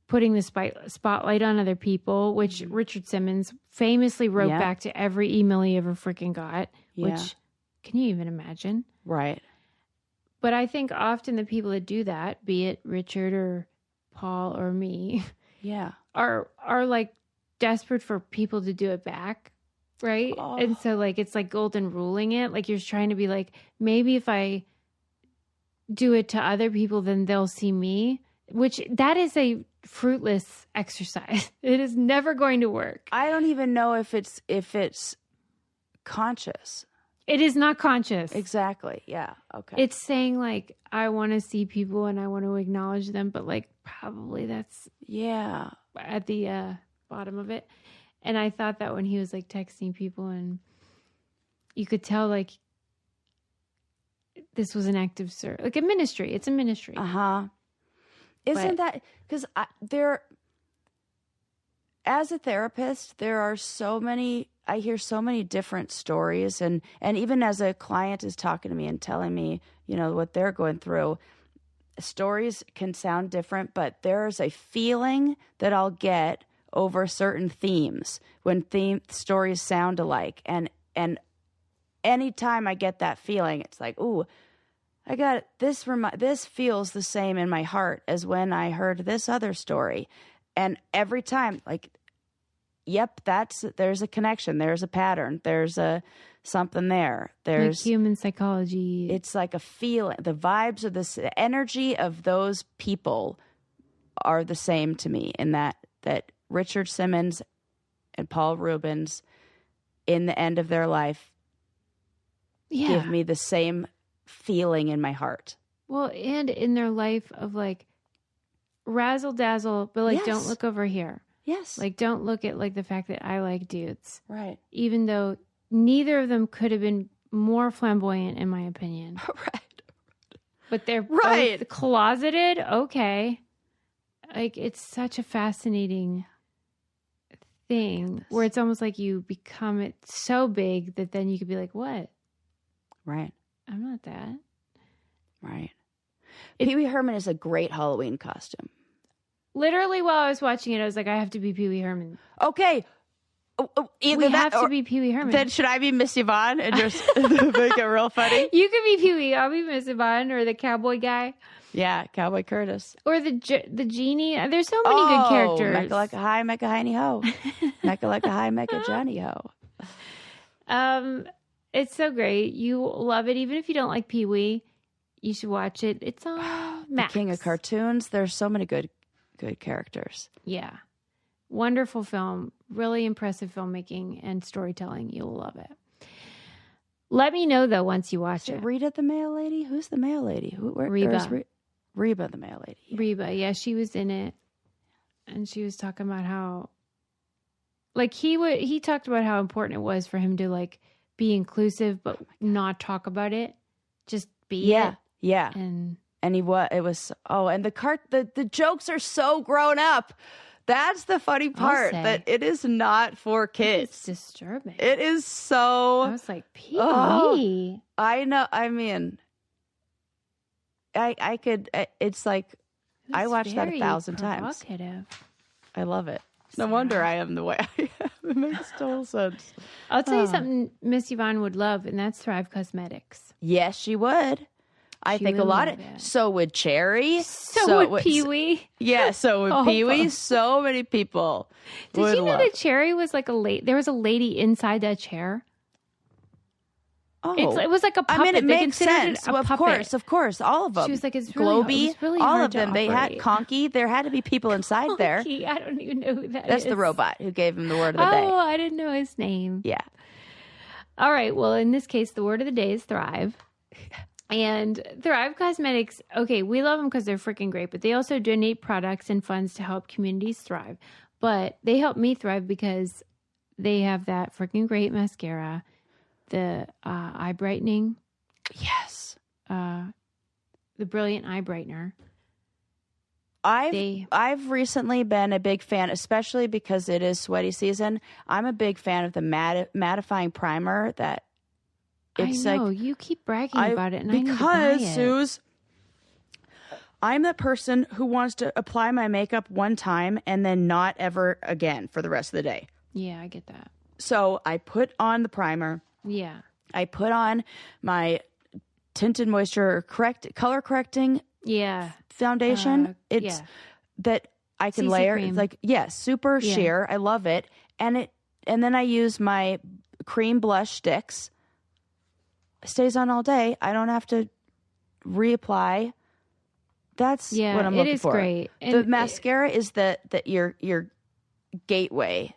putting the spotlight on other people, which Richard Simmons famously wrote back to every email he ever freaking got, which can you even imagine? Right. But I think often the people that do that, be it Richard or Paul or me, are like desperate for people to do it back. Right. Oh. And so like, it's like golden ruling it. Like you're trying to be like, maybe if I do it to other people, then they'll see me, which that is a fruitless exercise. It is never going to work. I don't even know if it's conscious. It is not conscious. Exactly. Yeah. Okay. It's saying like, I want to see people and I want to acknowledge them, but like probably that's at the bottom of it. And I thought that when he was like texting people, and you could tell like this was an active service, like a ministry. It's a ministry. Isn't that because as a therapist, there are so many. I hear so many different stories, and even as a client is talking to me and telling me, you know, what they're going through, stories can sound different, but there's a feeling that I'll get over certain themes when stories sound alike, and anytime I get that feeling, it's like, ooh, I got this. This feels the same in my heart as when I heard this other story, and every time, like, yep, there's a connection, there's a pattern, there's something there. There's like human psychology. It's like a feeling. The vibes of this, the energy of those people are the same to me, in that Richard Simmons and Paul Rubens, in the end of their life, give me the same feeling in my heart. Well, and in their life of like razzle dazzle, but like don't look over here. Yes. Like don't look at like the fact that I like dudes. Right. Even though neither of them could have been more flamboyant, in my opinion. Right. But they're both closeted. Okay. Like it's such a fascinating thing where it's almost like you become it so big that then you could be like, what? Right. I'm not that. Right. Pee Wee Herman is a great Halloween costume. Literally, while I was watching it, I was like, I have to be Pee Wee Herman. Okay. We have to be Pee Wee Herman. Then should I be Miss Yvonne and just make it real funny? You could be Pee Wee. I'll be Miss Yvonne, or the cowboy guy. Yeah, Cowboy Curtis. Or the genie. There's so many good characters. Mecca like a high, Mecca hiney ho. Mecca like a high, Mecca Johnny ho. It's so great. You love it. Even if you don't like Pee Wee, you should watch it. It's on Max. The King of Cartoons. There's so many good characters. Yeah. Wonderful film. Really impressive filmmaking and storytelling. You'll love it. Let me know, though, once you watch it. Rita the mail lady? Who's the mail lady? Reba. Reba the mail lady. Yeah. Reba, yeah, she was in it. And she was talking about how, like, he talked about how important it was for him to, like, be inclusive, but not talk about it. Just be it. Yeah. And the jokes are so grown up. That's the funny part, that it is not for kids. It's disturbing. It is so... I was like, Pee Wee. I know. I mean, I could... It's like, I watched that 1,000 times. I love it. No wonder I am the way I am. It makes total sense. I'll tell you something Miss Yvonne would love, and that's Thrive Cosmetics. Yes, she would. I think a lot of it. So would Cherry. So would Pee Wee. Yeah, so would Pee Wee. So many people. Did you know that Cherry was like there was a lady inside that chair? Oh, it was like a puppet. I mean, it they makes sense. Of course, all of them. She was like, it's really, Globy, really all hard of them. to They had operate. Conky. There had to be people inside there. Conky, I don't even know who that is. That's the robot who gave him the word of the day. Oh, I didn't know his name. Yeah. All right. Well, in this case, the word of the day is Thrive. And Thrive Cosmetics, okay, we love them because they're freaking great, but they also donate products and funds to help communities thrive. But they help me thrive because they have that freaking great mascara, the eye brightening. Yes. The brilliant eye brightener. I've recently been a big fan, especially because it is sweaty season. I'm a big fan of the mattifying primer that it's I know, like, you keep bragging about it, and I need to buy because it. Suze, I'm that person who wants to apply my makeup one time and then not ever again for the rest of the day. Yeah, I get that. So I put on the primer. Yeah. I put on my tinted moisture color correcting foundation. It's that I can CC layer. cream. It's like, super sheer. I love it. And then I use my cream blush sticks. Stays on all day. I don't have to reapply. That's what I'm looking for. It is great. The mascara is your gateway.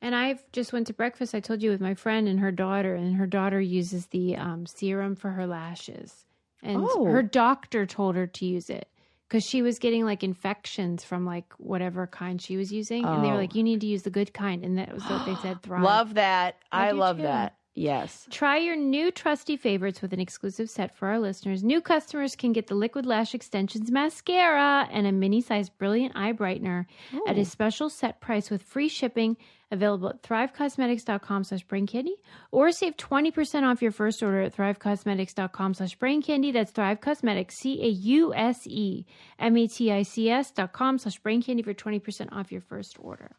And I've just went to breakfast, I told you, with my friend and her daughter uses the serum for her lashes. And her doctor told her to use it because she was getting like infections from like whatever kind she was using. And they were like, you need to use the good kind. And that was what they said, Thrive. Love that. I love that. Yes. Try your new trusty favorites with an exclusive set for our listeners. New customers can get the Liquid Lash Extensions Mascara and a mini-sized Brilliant Eye Brightener at a special set price with free shipping, available at thrivecosmetics.com/braincandy, or save 20% off your first order at thrivecosmetics.com/braincandy. That's Thrive Cosmetics, CAUSEMATICS.com/braincandy for 20% off your first order.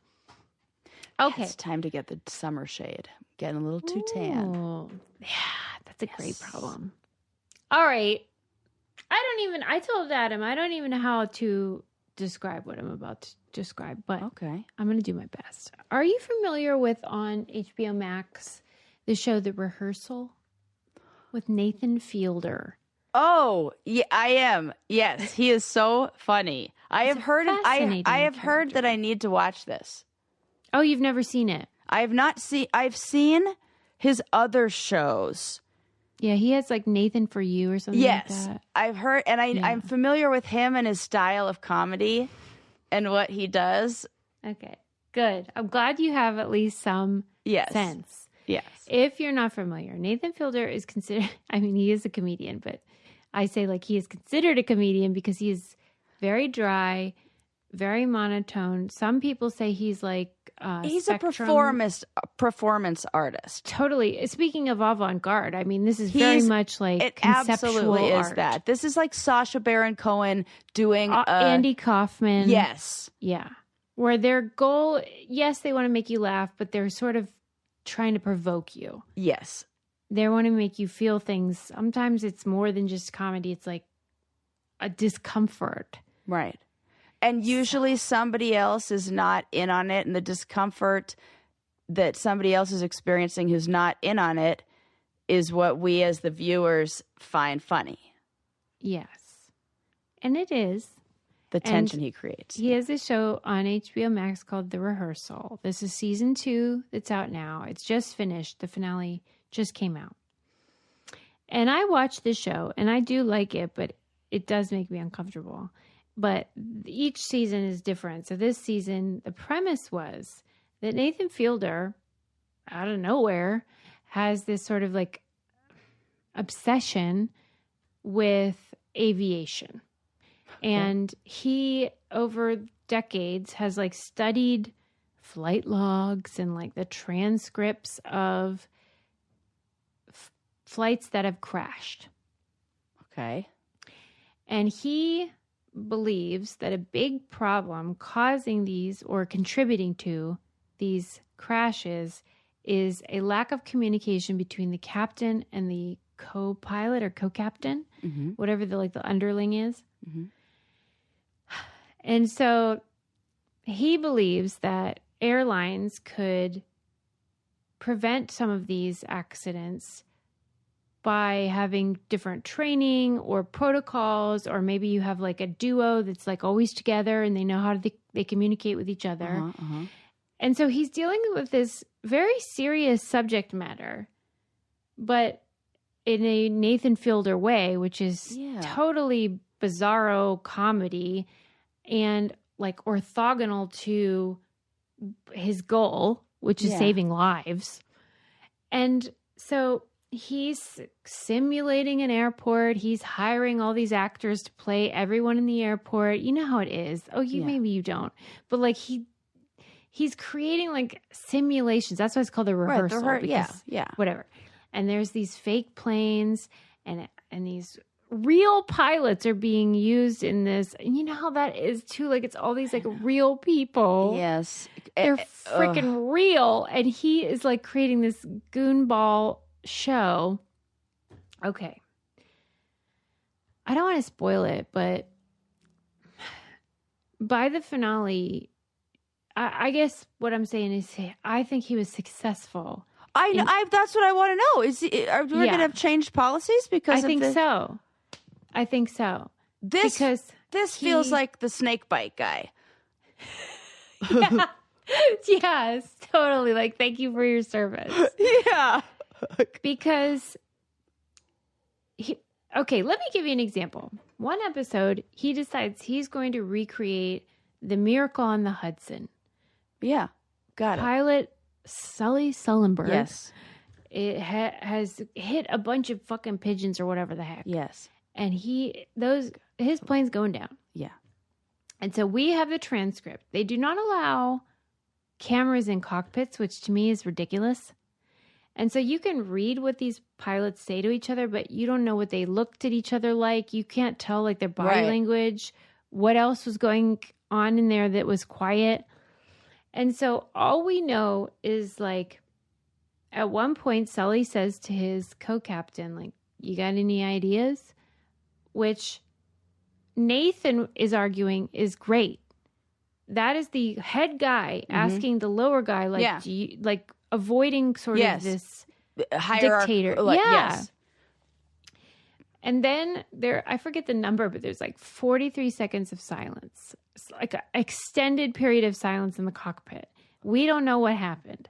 Okay. It's time to get the summer shade. Getting a little too tan. Yeah, that's a great problem. All right. I told Adam, I don't even know how to describe what I'm about to describe, but I'm going to do my best. Are you familiar with, on HBO Max, the show The Rehearsal with Nathan Fielder? Oh, yeah, I am. Yes, he is so funny. I have heard that I need to watch this. Oh, you've never seen it? I've seen his other shows. Yeah, he has like Nathan For You or something like that. I've heard, and I'm familiar with him and his style of comedy and what he does. Okay, good. I'm glad you have at least some sense. Yes. If you're not familiar, Nathan Fielder is considered, he is a comedian, but I say like he is considered a comedian because he is very dry, very monotone. Some people say he's like he's spectrum. a performance artist. Totally. Speaking of avant-garde, this is very much like it conceptual absolutely art. Is that. This is like Sacha Baron Cohen doing Andy Kaufman. Yes. Yeah. Where their goal, yes, they want to make you laugh, but they're sort of trying to provoke you. Yes. They want to make you feel things. Sometimes it's more than just comedy. It's like a discomfort. Right. And usually somebody else is not in on it, and the discomfort that somebody else is experiencing who's not in on it is what we as the viewers find funny. Yes. And it is. The tension he creates. He has a show on HBO Max called The Rehearsal. This is season 2 that's out now. It's just finished. The finale just came out. And I watched this show, and I do like it, but it does make me uncomfortable. But each season is different. So this season, the premise was that Nathan Fielder, out of nowhere, has this sort of like obsession with aviation. And he, over decades, has like studied flight logs and like the transcripts of flights that have crashed. Okay. And he believes that a big problem causing these or contributing to these crashes is a lack of communication between the captain and the co-pilot or co-captain, whatever the underling is. Mm-hmm. And so he believes that airlines could prevent some of these accidents by having different training or protocols, or maybe you have like a duo that's like always together and they know how they communicate with each other. And so he's dealing with this very serious subject matter, but in a Nathan Fielder way, which is totally bizarro comedy and like orthogonal to his goal, which is saving lives. And so he's simulating an airport. He's hiring all these actors to play everyone in the airport. You know how it is. Oh, maybe you don't. But like he's creating like simulations. That's why it's called a rehearsal. Right, whatever. And there's these fake planes and these real pilots are being used in this. And you know how that is too? Like, it's all these like real people. Yes. They're freaking real. And he is like creating this goonball show. Okay. I don't want to spoil it, but by the finale, I guess what I'm saying is I think he was successful. That's what I want to know. Are we going to have changed policies because I think so. I think so. This feels like the snake bite guy. Yeah. Yes, totally. Like, thank you for your service. Yeah. Because okay, let me give you an example. One episode, he decides he's going to recreate the Miracle on the Hudson. Yeah, got it. Pilot Sully Sullenberg. Yes. It has hit a bunch of fucking pigeons or whatever the heck. Yes. And his plane's going down. Yeah. And so we have the transcript. They do not allow cameras in cockpits, which to me is ridiculous. And so you can read what these pilots say to each other, but you don't know what they looked at each other like. You can't tell like their body language, what else was going on in there that was quiet. And so all we know is like at one point, Sully says to his co-captain, like, you got any ideas? Which Nathan is arguing is great. That is the head guy asking the lower guy, like, do you, like avoiding sort of this dictator. Yes. And then I forget the number, but there's like 43 seconds of silence. It's like an extended period of silence in the cockpit. We don't know what happened.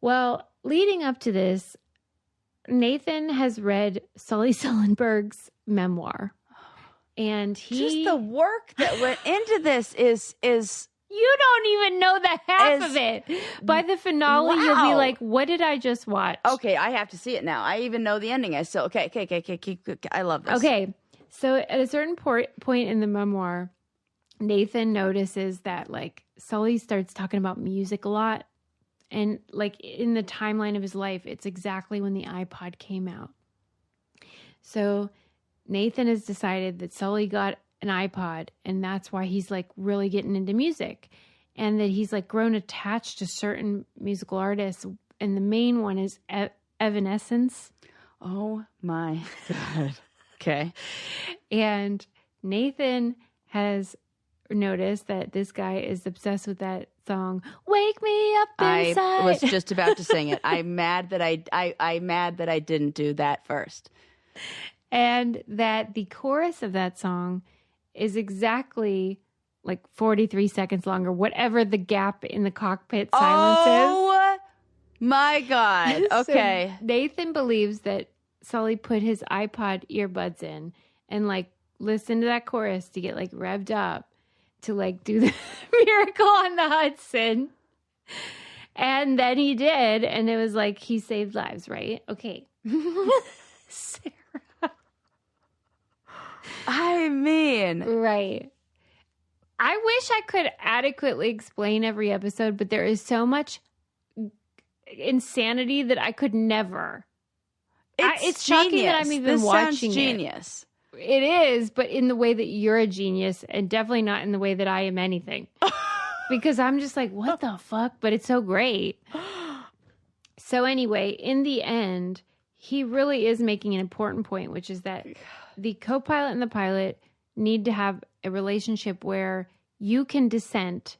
Well, leading up to this, Nathan has read Sully Sullenberg's memoir. And just the work that went into this is you don't even know the half of it. By the finale, you'll be like, what did I just watch? Okay, I have to see it now. I even know the ending. Okay, I love this. Okay, so at a certain point in the memoir, Nathan notices that like Sully starts talking about music a lot. And like in the timeline of his life, it's exactly when the iPod came out. So Nathan has decided that Sully got an iPod, and that's why he's like really getting into music, and that he's like grown attached to certain musical artists, and the main one is Evanescence. Oh my God. Okay. And Nathan has noticed that this guy is obsessed with that song, Wake Me Up Inside. I was just about to sing it. I'm mad that I'm mad that I didn't do that first. And that the chorus of that song is exactly like 43 seconds longer, whatever the gap in the cockpit silence is. Oh my God. Okay. So Nathan believes that Sully put his iPod earbuds in and like listened to that chorus to get like revved up to like do the Miracle on the Hudson. And then he did. And it was like he saved lives, right? Okay. Sarah. I mean, right. I wish I could adequately explain every episode, but there is so much insanity that I could never. It's shocking that I'm even watching it. Genius. It is, but in the way that you're a genius, and definitely not in the way that I am anything. Because I'm just like, what the fuck? But it's so great. So anyway, in the end, he really is making an important point, which is that the co-pilot and the pilot need to have a relationship where you can dissent,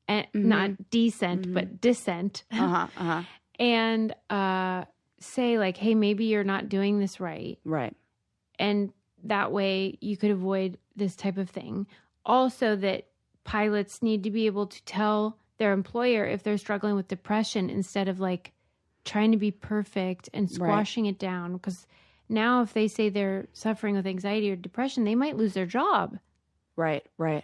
and not descent, but dissent, and say like, hey, maybe you're not doing this right. Right. And that way you could avoid this type of thing. Also that pilots need to be able to tell their employer if they're struggling with depression instead of like trying to be perfect and squashing it down. Because now if they say they're suffering with anxiety or depression, they might lose their job. Right, right.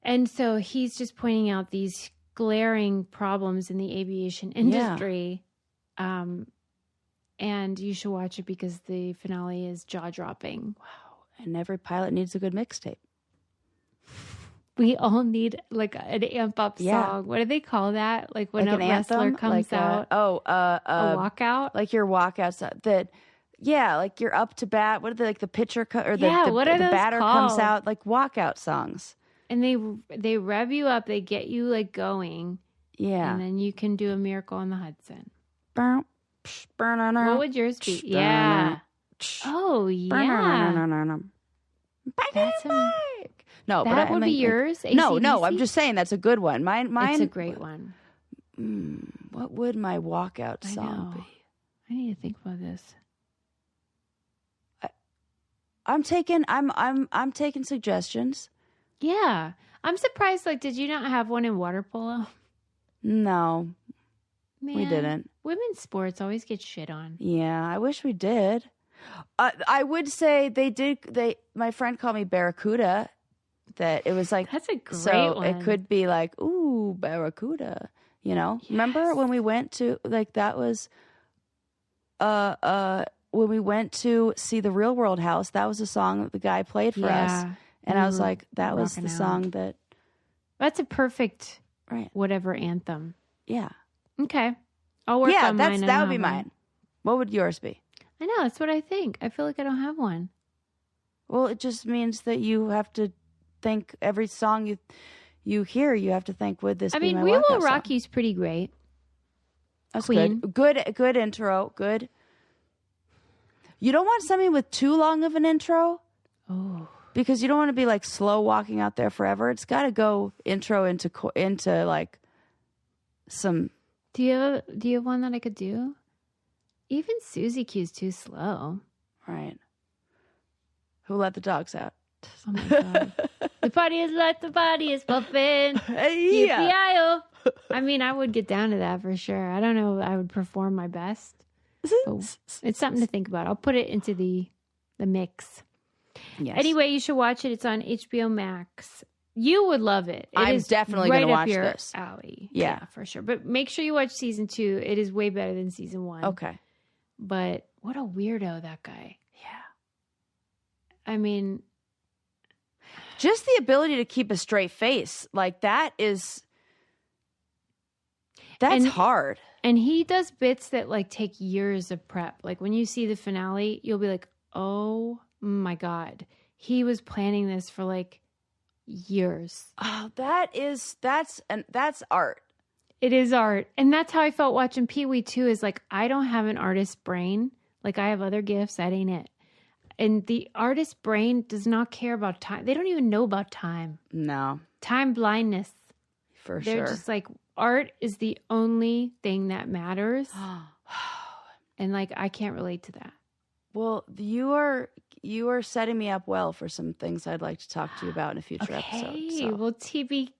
And so he's just pointing out these glaring problems in the aviation industry. Yeah. And you should watch it because the finale is jaw-dropping. Wow. And every pilot needs a good mixtape. We all need like an amp-up song. What do they call that? Like when like a wrestler comes out? A walkout? Like your walkouts. Yeah, like you're up to bat. What are they, like the pitcher or the what are the those batter called? comes out, like walkout songs. And they rev you up, they get you like going. Yeah. And then you can do a Miracle on the Hudson. What would yours be? Yeah. Oh, yeah. That would be yours? No, I'm just saying that's a good one. Mine. It's a great one. What would my walkout song be? I need to think about this. I'm taking suggestions. Yeah. I'm surprised, like, did you not have one in water polo? No. Man, we didn't. Women's sports always get shit on. Yeah, I wish we did. I would say they did. My friend called me Barracuda. That it was like, that's a great so one. It could be like, ooh, Barracuda. You know, yes. Remember when we went to that was, when we went to see the Real World House. That was a song that the guy played for us, and I was like, that was the song that. That's a perfect whatever anthem. Yeah. Okay. I'll work on mine. That would be mine. What would yours be? I know. That's what I think. I feel like I don't have one. Well, it just means that you have to think every song you hear, you have to think, would this be my We Will song? Rock You's pretty great. That's Queen. Good intro. Good. You don't want something with too long of an intro. Oh. Because you don't want to be like slow walking out there forever. It's got to go intro into like some. Do you have one that I could do? Even Susie Q's too slow. Right. Who let the dogs out? Oh my god. The party is lit, the party is pumping. Yeah. I mean, I would get down to that for sure. I don't know if I would perform my best. But it's something to think about. I'll put it into the mix. Yes. Anyway, you should watch it. It's on HBO Max. You would love it. I'm definitely going to watch this. Alley. Yeah, for sure. But make sure you watch season 2. It is way better than season 1. Okay. But what a weirdo, that guy. Yeah. I mean, just the ability to keep a straight face, like that's hard. And he does bits that like take years of prep. Like when you see the finale, you'll be like, oh my God, he was planning this for like years. Oh, that's art. It is art. And that's how I felt watching Pee Wee too, is like, I don't have an artist's brain. Like I have other gifts. That ain't it. And the artist's brain does not care about time. They don't even know about time. No. Time blindness. For They're sure. just like, art is the only thing that matters. And like, I can't relate to that. Well, you are setting me up well for some things I'd like to talk to you about in a future episode. So. Well, TBC.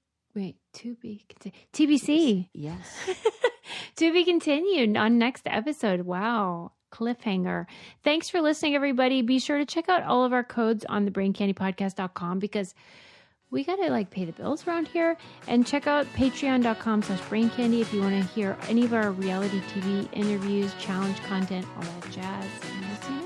Yes. To be continued on next episode. Wow. Cliffhanger. Thanks for listening, everybody. Be sure to check out all of our codes on thebraincandypodcast.com because we got to like pay the bills around here. And check out patreon.com/braincandy if you want to hear any of our reality TV interviews, challenge content, all that jazz. And we'll see you